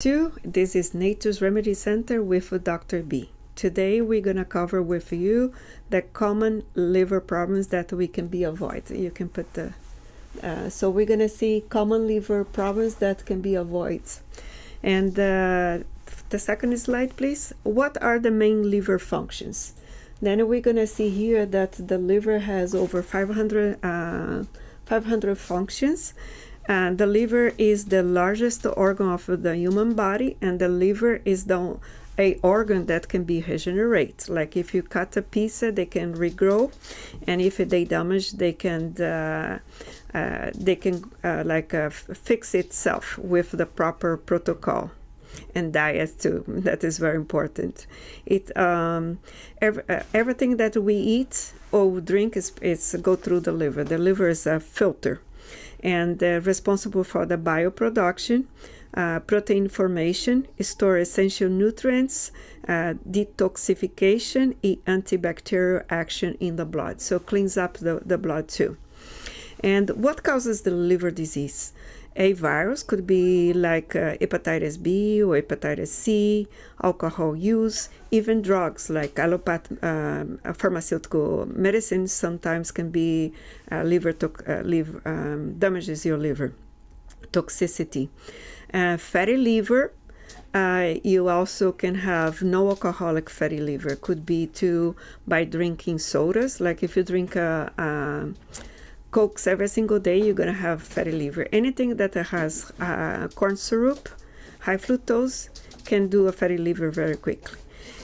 This is Nature's Remedy Center with Dr. B. Today we're going to cover with you the common liver problems that we can be avoided. You can put the so we're going to see common liver problems that can be avoided. And the second slide, please. What are the main liver functions? Then we're going to see here that the liver has over 500 functions. The liver is the largest organ of the human body, and the liver is the organ that can be regenerate. Like if you cut a piece, they can regrow, and if they damage, they can fix itself with the proper protocol and diet too. That is very important. Everything that we eat or drink is go through the liver. The liver is a filter and responsible for the bioproduction, protein formation, store essential nutrients, detoxification, antibacterial action in the blood. So cleans up the blood too. And what causes the liver disease? A virus could be like hepatitis B or hepatitis C, alcohol use, even drugs like pharmaceutical medicines sometimes can be damages your liver. Toxicity. Fatty liver, you also can have no alcoholic fatty liver. Could be by drinking sodas, like if you drink Cokes every single day, you're going to have fatty liver. Anything that has corn syrup, high fructose, can do a fatty liver very quickly.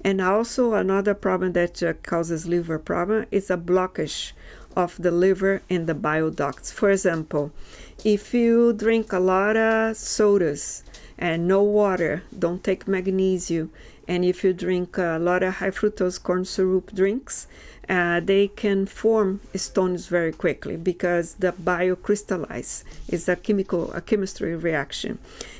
And also another problem that causes liver problem is a blockage of the liver and the bile ducts. For example, if you drink a lot of sodas and no water, don't take magnesium, and if you drink a lot of high fructose corn syrup drinks, they can form stones very quickly because the bile crystallize. It's a chemistry reaction,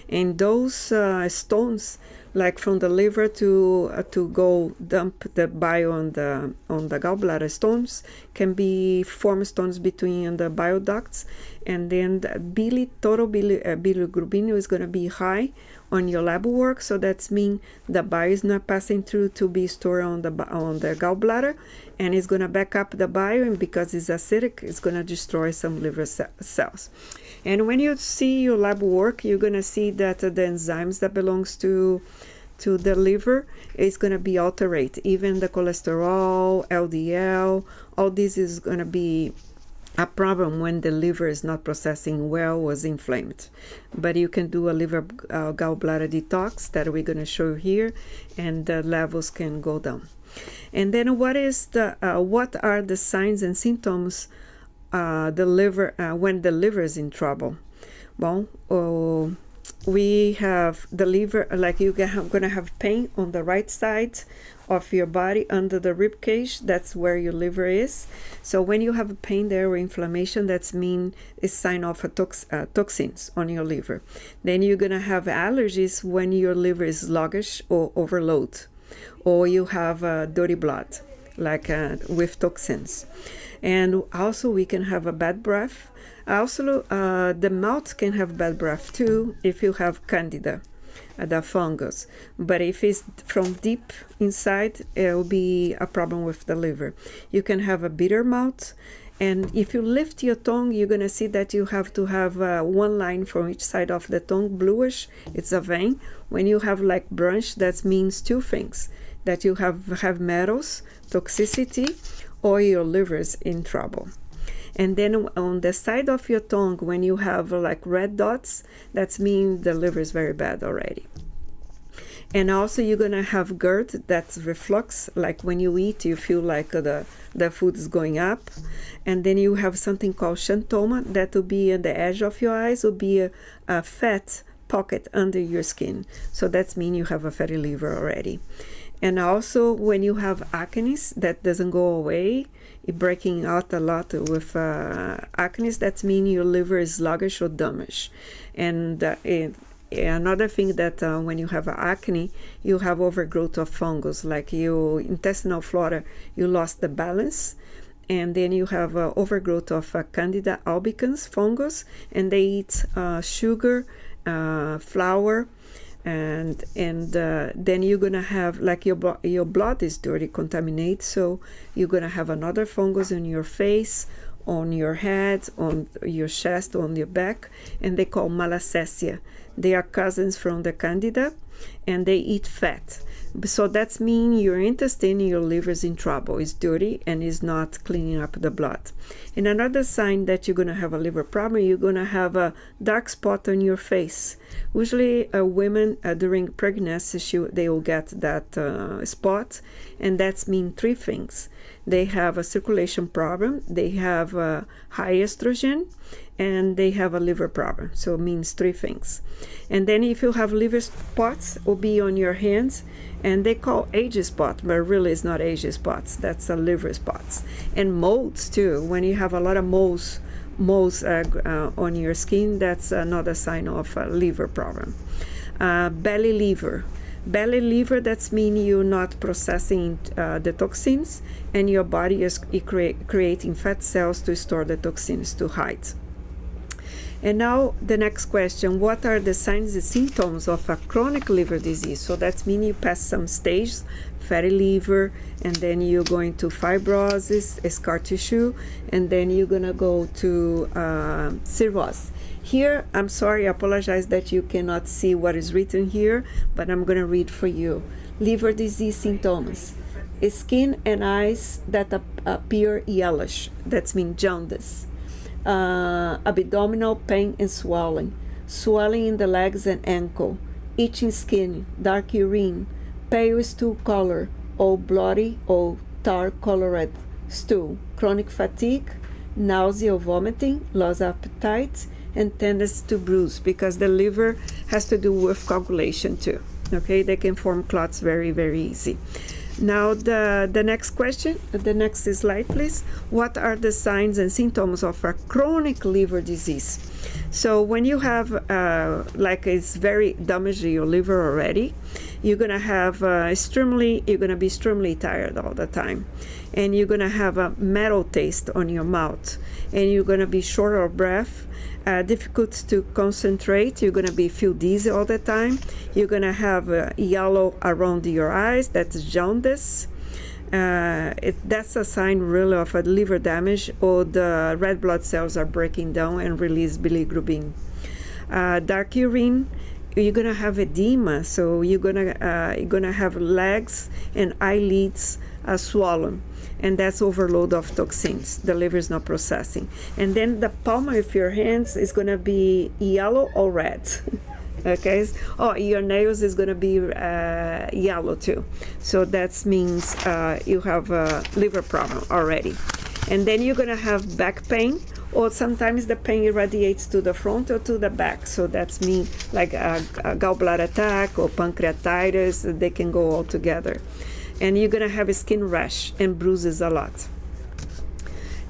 and those stones, like from the liver to go dump the bile on the gallbladder stones, can be form stones between the bile ducts, and then the total bilirubin is going to be high on your lab work. So that's mean the bile is not passing through to be stored on the gallbladder, and it's going to back up the bile, and because it's acidic, it's going to destroy some liver cells. And when you see your lab work, you're going to see that the enzymes that belongs to the liver is going to be altered. Even the cholesterol, LDL, all this is going to be a problem when the liver is not processing well, was inflamed. But you can do a liver gallbladder detox that we're going to show here, and the levels can go down. And then what are the signs and symptoms the liver when the liver is in trouble? Well, we have the liver, like you're going to have pain on the right side of your body under the rib cage. That's where your liver is. So when you have a pain there or inflammation, that's mean it's sign of toxins on your liver. Then you're going to have allergies when your liver is sluggish or overload, or you have dirty blood, like with toxins. And also we can have a bad breath. Also, the mouth can have bad breath too if you have candida, the fungus. But if it's from deep inside, it will be a problem with the liver. You can have a bitter mouth, and if you lift your tongue, you're going to see that you have to have one line from each side of the tongue, bluish. It's a vein. When you have like brunch, that means two things: that you have metals, toxicity, or your liver's in trouble. And then on the side of your tongue, when you have like red dots, that means the liver is very bad already. And also you're going to have GERD, that's reflux, like when you eat, you feel like the food is going up. And then you have something called xanthoma, that will be on the edge of your eyes, will be a fat pocket under your skin. So that means you have a fatty liver already. And also when you have acne that doesn't go away, it breaking out a lot with acne, that means your liver is sluggish or damaged. And another thing that when you have acne, you have overgrowth of fungus, like your intestinal flora, you lost the balance. And then you have overgrowth of Candida albicans fungus, and they eat sugar, flour, and then you're gonna have like your blood is dirty, contaminated, so you're gonna have another fungus in your face, on your head, on your chest, on your back, and they call Malassezia. They are cousins from the Candida, and they eat fat. So that means your intestine, your liver is in trouble. It's dirty and is not cleaning up the blood. And another sign that you're going to have a liver problem, you're going to have a dark spot on your face. Usually women during pregnancy, they will get that spot, and that's mean three things. They have a circulation problem, they have high estrogen, and they have a liver problem. So it means three things. And then if you have liver spots, it will be on your hands, and they call age spot, but really it's not age spots, that's a liver spots. And moles too. When you have a lot of moles on your skin, that's another sign of a liver problem. Belly liver, that's mean you're not processing the toxins, and your body is creating fat cells to store the toxins to hide. And now the next question, what are the signs and symptoms of a chronic liver disease? So that means you pass some stages, fatty liver, and then you're going to fibrosis, scar tissue, and then you're going to go to cirrhosis. Here, I'm sorry, I apologize that you cannot see what is written here, but I'm going to read for you. Liver disease symptoms. Skin and eyes that appear yellowish. That means jaundice. Abdominal pain and swelling in the legs and ankle, itching skin, dark urine, pale stool color, or bloody or tar-colored stool, chronic fatigue, nausea or vomiting, loss of appetite, and tendency to bruise, because the liver has to do with coagulation too. Okay, they can form clots very, very easy. Now the next question, the next slide please. What are the signs and symptoms of a chronic liver disease? So when you have like it's very damaged your liver already, you're gonna have you're gonna be extremely tired all the time, and you're gonna have a metal taste on your mouth, and you're gonna be short of breath, difficult to concentrate, you're gonna feel dizzy all the time, you're gonna have yellow around your eyes, that's jaundice. That's a sign really of a liver damage, or the red blood cells are breaking down and release bilirubin. Dark urine, you're gonna have edema, so you're gonna have legs and eyelids swollen, and that's overload of toxins. The liver is not processing. And then the palm of your hands is gonna be yellow or red. Okay, your nails is gonna be yellow too. So that means you have a liver problem already. And then you're gonna have back pain, or sometimes the pain irradiates to the front or to the back. So that's mean like a gallbladder attack or pancreatitis. They can go all together. And you're gonna have a skin rash and bruises a lot.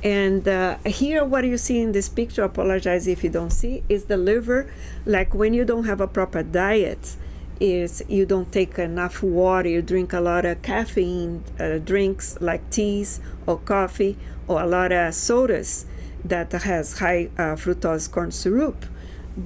And here what you see in this picture, apologize if you don't see, is the liver. Like when you don't have a proper diet, is you don't take enough water, you drink a lot of caffeine drinks like teas or coffee, or a lot of sodas that has high fructose corn syrup,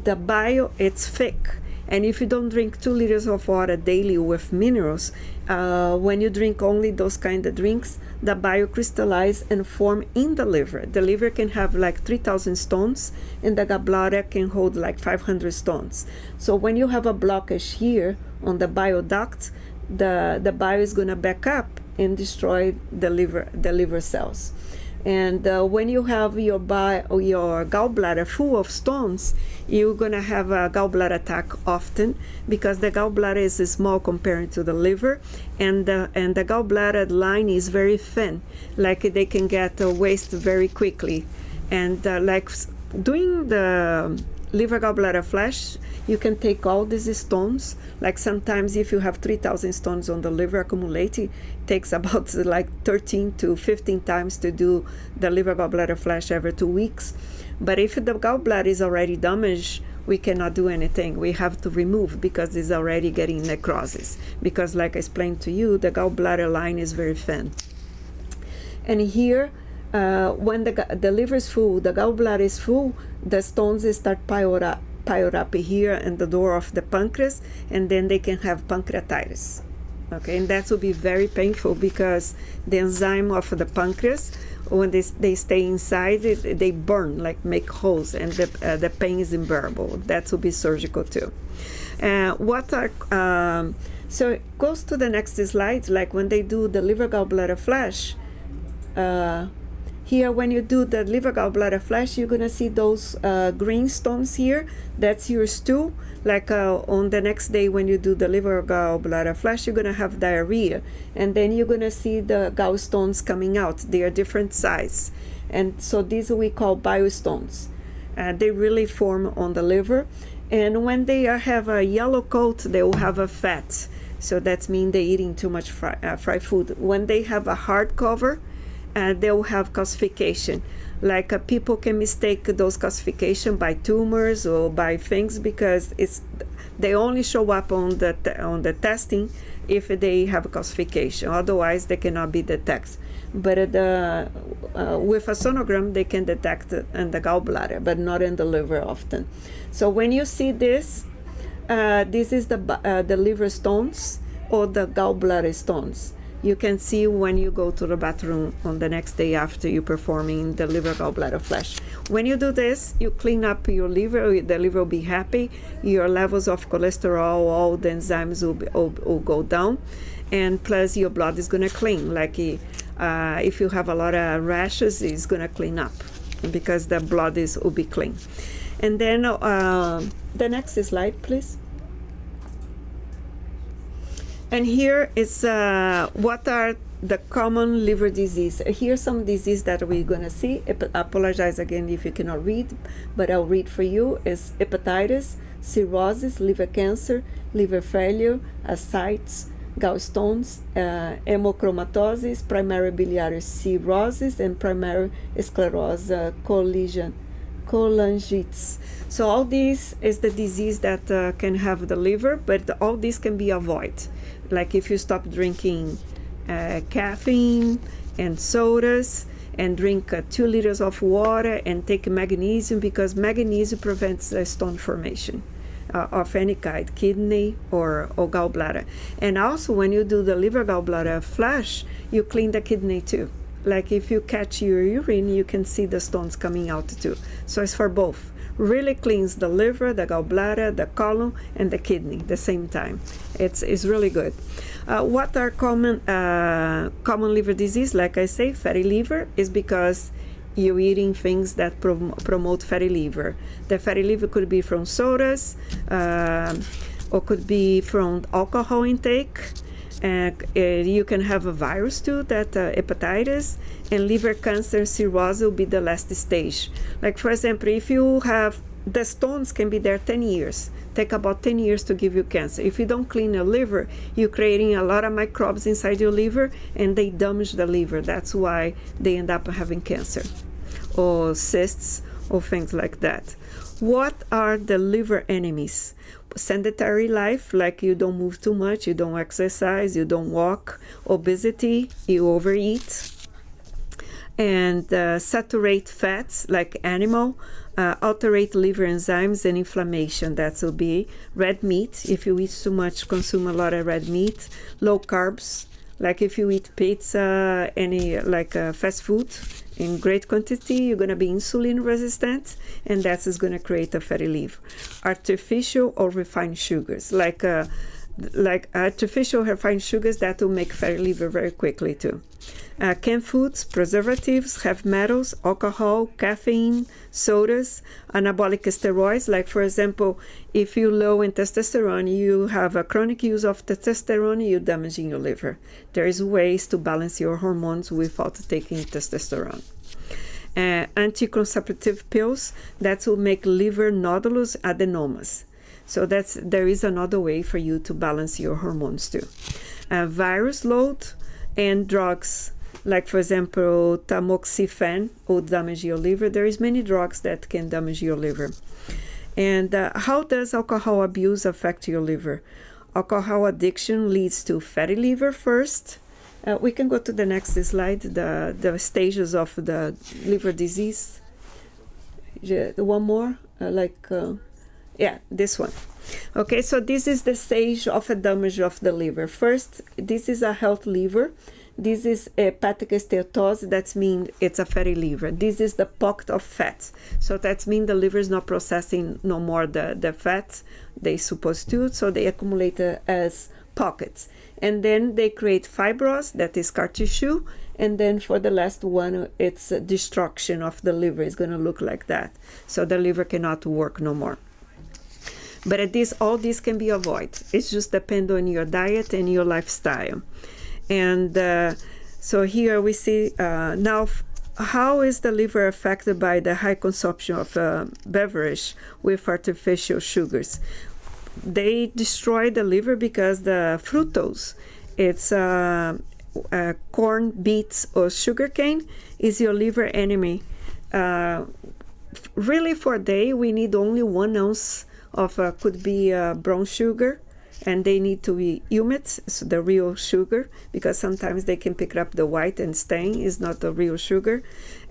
the bile, it's thick. And if you don't drink 2 liters of water daily with minerals, when you drink only those kind of drinks, the bile crystallize and form in the liver. The liver can have like 3,000 stones, and the gallbladder can hold like 500 stones. So when you have a blockage here on the bile duct, the bile is going to back up and destroy the liver cells. And when you have your gallbladder full of stones, you're going to have a gallbladder attack often, because the gallbladder is small compared to the liver, and the gallbladder line is very thin, like they can get waste very quickly. And like doing the liver gallbladder flash, you can take all these stones. Like sometimes if you have 3,000 stones on the liver accumulating, it takes about like 13 to 15 times to do the liver gallbladder flash every 2 weeks. But if the gallbladder is already damaged, we cannot do anything. We have to remove, because it's already getting necrosis. Because like I explained to you, the gallbladder line is very thin. And here, when the liver is full, the gallbladder is full, the stones start pile up, piled up here in the door of the pancreas, and then they can have pancreatitis. Okay, and that will be very painful because the enzyme of the pancreas, when they stay inside, they burn, like make holes, and the pain is unbearable. That will be surgical too. So it goes to the next slide, like when they do the liver gallbladder flash. Here, when you do the liver gallbladder flash, you're gonna see those green stones here. That's your stool. Like on the next day when you do the liver gallbladder flash, you're gonna have diarrhea, and then you're gonna see the gallstones coming out. They are different size, and so these we call biostones. They really form on the liver, and when they have a yellow coat, they will have a fat. So that means they're eating too much fried food. When they have a hard cover, they'll have calcification. Like people can mistake those calcification by tumors or by things because they only show up on the testing if they have calcification. Otherwise, they cannot be detected. But with a sonogram, they can detect in the gallbladder, but not in the liver often. So when you see this, this is the liver stones or the gallbladder stones. You can see when you go to the bathroom on the next day after you performing the liver gallbladder flash. When you do this, you clean up your liver, the liver will be happy, your levels of cholesterol, all the enzymes will go down, and plus your blood is gonna clean. Like if you have a lot of rashes, it's gonna clean up because the blood will be clean. And then the next slide, please. And here is what are the common liver disease. Here's some disease that we're gonna see. I apologize again if you cannot read, but I'll read for you. Is hepatitis, cirrhosis, liver cancer, liver failure, ascites, gallstones, hemochromatosis, primary biliary cirrhosis, and primary sclerosis, cholangitis. So all these is the disease that can have the liver, but all these can be avoided. Like if you stop drinking caffeine and sodas and drink 2 liters of water and take magnesium, because magnesium prevents stone formation of any kind, kidney or gallbladder. And also when you do the liver gallbladder flash, you clean the kidney too. Like if you catch your urine, you can see the stones coming out too. So it's for both. Really cleans the liver, the gallbladder, the colon, and the kidney at the same time. It's really good. What are common liver disease? Like I say, fatty liver is because you're eating things that promote fatty liver. The fatty liver could be from sodas, or could be from alcohol intake. You can have a virus too, that hepatitis, and liver cancer, cirrhosis will be the last stage. Like for example, if you have, the stones can be there 10 years, take about 10 years to give you cancer. If you don't clean your liver, you're creating a lot of microbes inside your liver, and they damage the liver. That's why they end up having cancer or cysts or things like that. What are the liver enemies? Sedentary life, like you don't move too much, you don't exercise, you don't walk, obesity, you overeat, and saturate fats like animal, alterate liver enzymes and inflammation. That will be red meat. If you eat too much, consume a lot of red meat. Low carbs, like if you eat pizza, any fast food in great quantity, you're going to be insulin resistant, and that is going to create a fatty liver. Artificial or refined sugars, like artificial refined sugars, that will make fatty liver very quickly too. Canned foods, preservatives, heavy metals, alcohol, caffeine, sodas, anabolic steroids. Like for example, if you're low in testosterone, you have a chronic use of testosterone, you're damaging your liver. There is ways to balance your hormones without taking testosterone. Anticonceptive pills, that will make liver nodulous adenomas. So there is another way for you to balance your hormones too. Virus load and drugs, like for example, tamoxifen will damage your liver. There is many drugs that can damage your liver. And how does alcohol abuse affect your liver? Alcohol addiction leads to fatty liver first. We can go to the next slide, the stages of the liver disease. One more, Yeah, this one. Okay, so this is the stage of a damage of the liver. First, this is a health liver. This is a hepatic steatosis. That means it's a fatty liver. This is the pocket of fat. So that means the liver is not processing no more the fats they supposed to. So they accumulate as pockets. And then they create fibros, that is scar tissue. And then for the last one, it's destruction of the liver. It's going to look like that. So the liver cannot work no more. But all this can be avoided. It just depends on your diet and your lifestyle. And so here we see now how is the liver affected by the high consumption of beverage with artificial sugars. They destroy the liver because the fructose, it's corn, beets, or sugarcane, is your liver enemy. Really, for a day, we need only 1 ounce of could be brown sugar, and they need to be humid, so the real sugar, because sometimes they can pick up the white and stain is not the real sugar.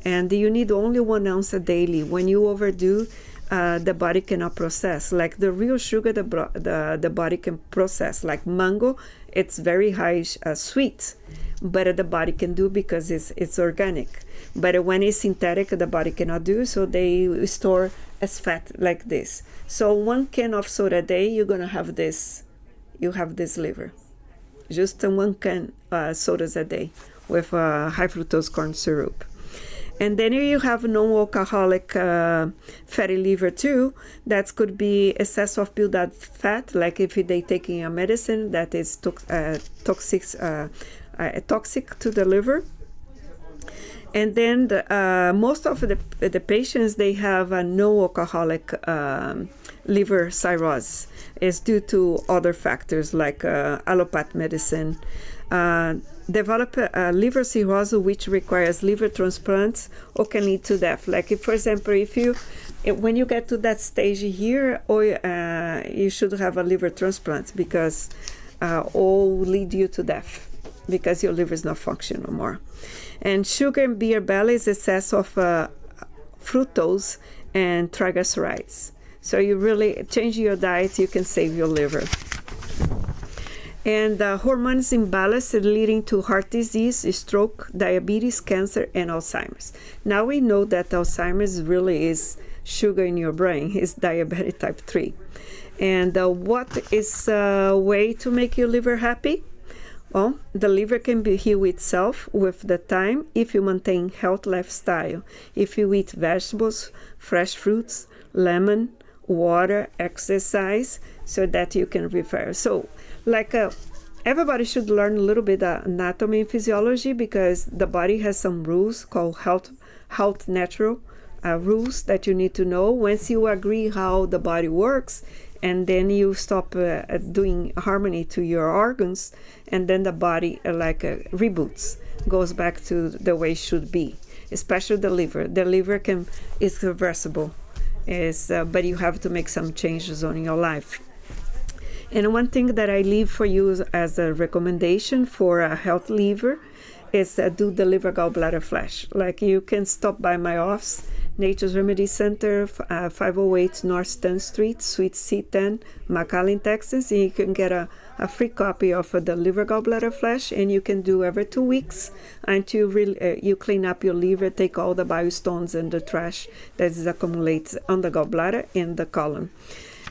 And you need only 1 ounce a daily. When you overdo, the body cannot process. Like the real sugar, the body can process. Like mango, it's very high sweet, but the body can do because it's organic. But when it's synthetic, the body cannot do, so they store as fat like this. So 1 can of soda a day, you're gonna have this. You have this liver. Just 1 can sodas a day with high fructose corn syrup. And then you have non-alcoholic fatty liver too. That could be excess of build-up fat, like if they taking a medicine that is toxic to the liver. And then most of the patients, they have a no-alcoholic liver cirrhosis. It's due to other factors like allopathic medicine. Develop liver cirrhosis, which requires liver transplants or can lead to death. Like, if, for example, when you get to that stage here, or you should have a liver transplant, because all lead you to death because your liver is not functioning no more. And sugar and beer belly is excess of fructose and triglycerides. So you really change your diet, you can save your liver. And hormones imbalance leading to heart disease, stroke, diabetes, cancer, and Alzheimer's. Now we know that Alzheimer's really is sugar in your brain. It's diabetic type 3. And what is a way to make your liver happy? Well, the liver can heal itself with the time if you maintain healthy lifestyle. If you eat vegetables, fresh fruits, lemon, water, exercise, so that you can repair. So, like everybody should learn a little bit of anatomy and physiology, because the body has some rules called health natural rules that you need to know. Once you agree how the body works, and then you stop doing harmony to your organs, and then the body reboots, goes back to the way it should be, especially the liver. The liver is reversible, but you have to make some changes on your life. And one thing that I leave for you as a recommendation for a health liver is do the liver gallbladder flash. Like, you can stop by my office, Nature's Remedies Center, 508 North 10th Street, Suite C10, McAllen, Texas. And you can get a free copy of the liver gallbladder flash, and you can do every 2 weeks until you clean up your liver, take all the biostones and the trash that is accumulates on the gallbladder and the colon.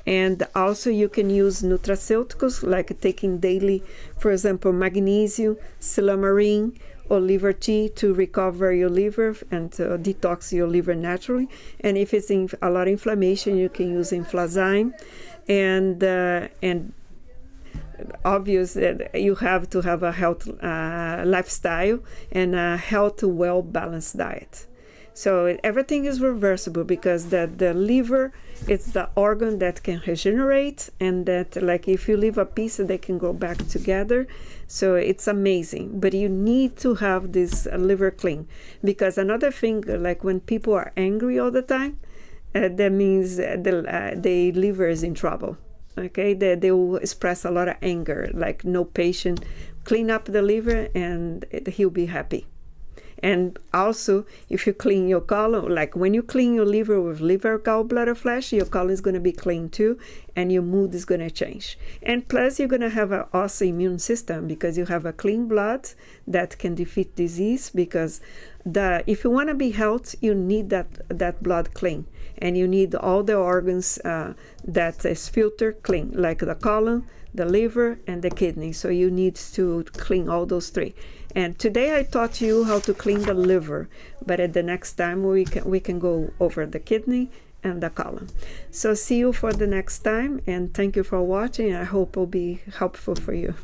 And also you can use nutraceuticals, like taking daily, for example, magnesium, silymarin, or liver tea to recover your liver and to detox your liver naturally. And if it's a lot of inflammation, you can use Inflazyme. And obvious that you have to have a health lifestyle and a healthy, well-balanced diet. So everything is reversible, because the liver, it's the organ that can regenerate, and that, like, if you leave a piece, they can go back together. So it's amazing. But you need to have this liver clean, because another thing, like when people are angry all the time, that means the liver is in trouble. Okay, they will express a lot of anger, like no patience. Clean up the liver, and he'll be happy. And also, if you clean your colon, like when you clean your liver with liver gallbladder flash, your colon is going to be clean too, and your mood is going to change. And plus, you're going to have an awesome immune system because you have a clean blood that can defeat disease. Because if you want to be healthy, you need that blood clean, and you need all the organs that is filtered clean, like the colon, the liver, and the kidney. So you need to clean all those three. And today I taught you how to clean the liver, but at the next time we can go over the kidney and the colon. So see you for the next time, and thank you for watching. I hope it'll be helpful for you.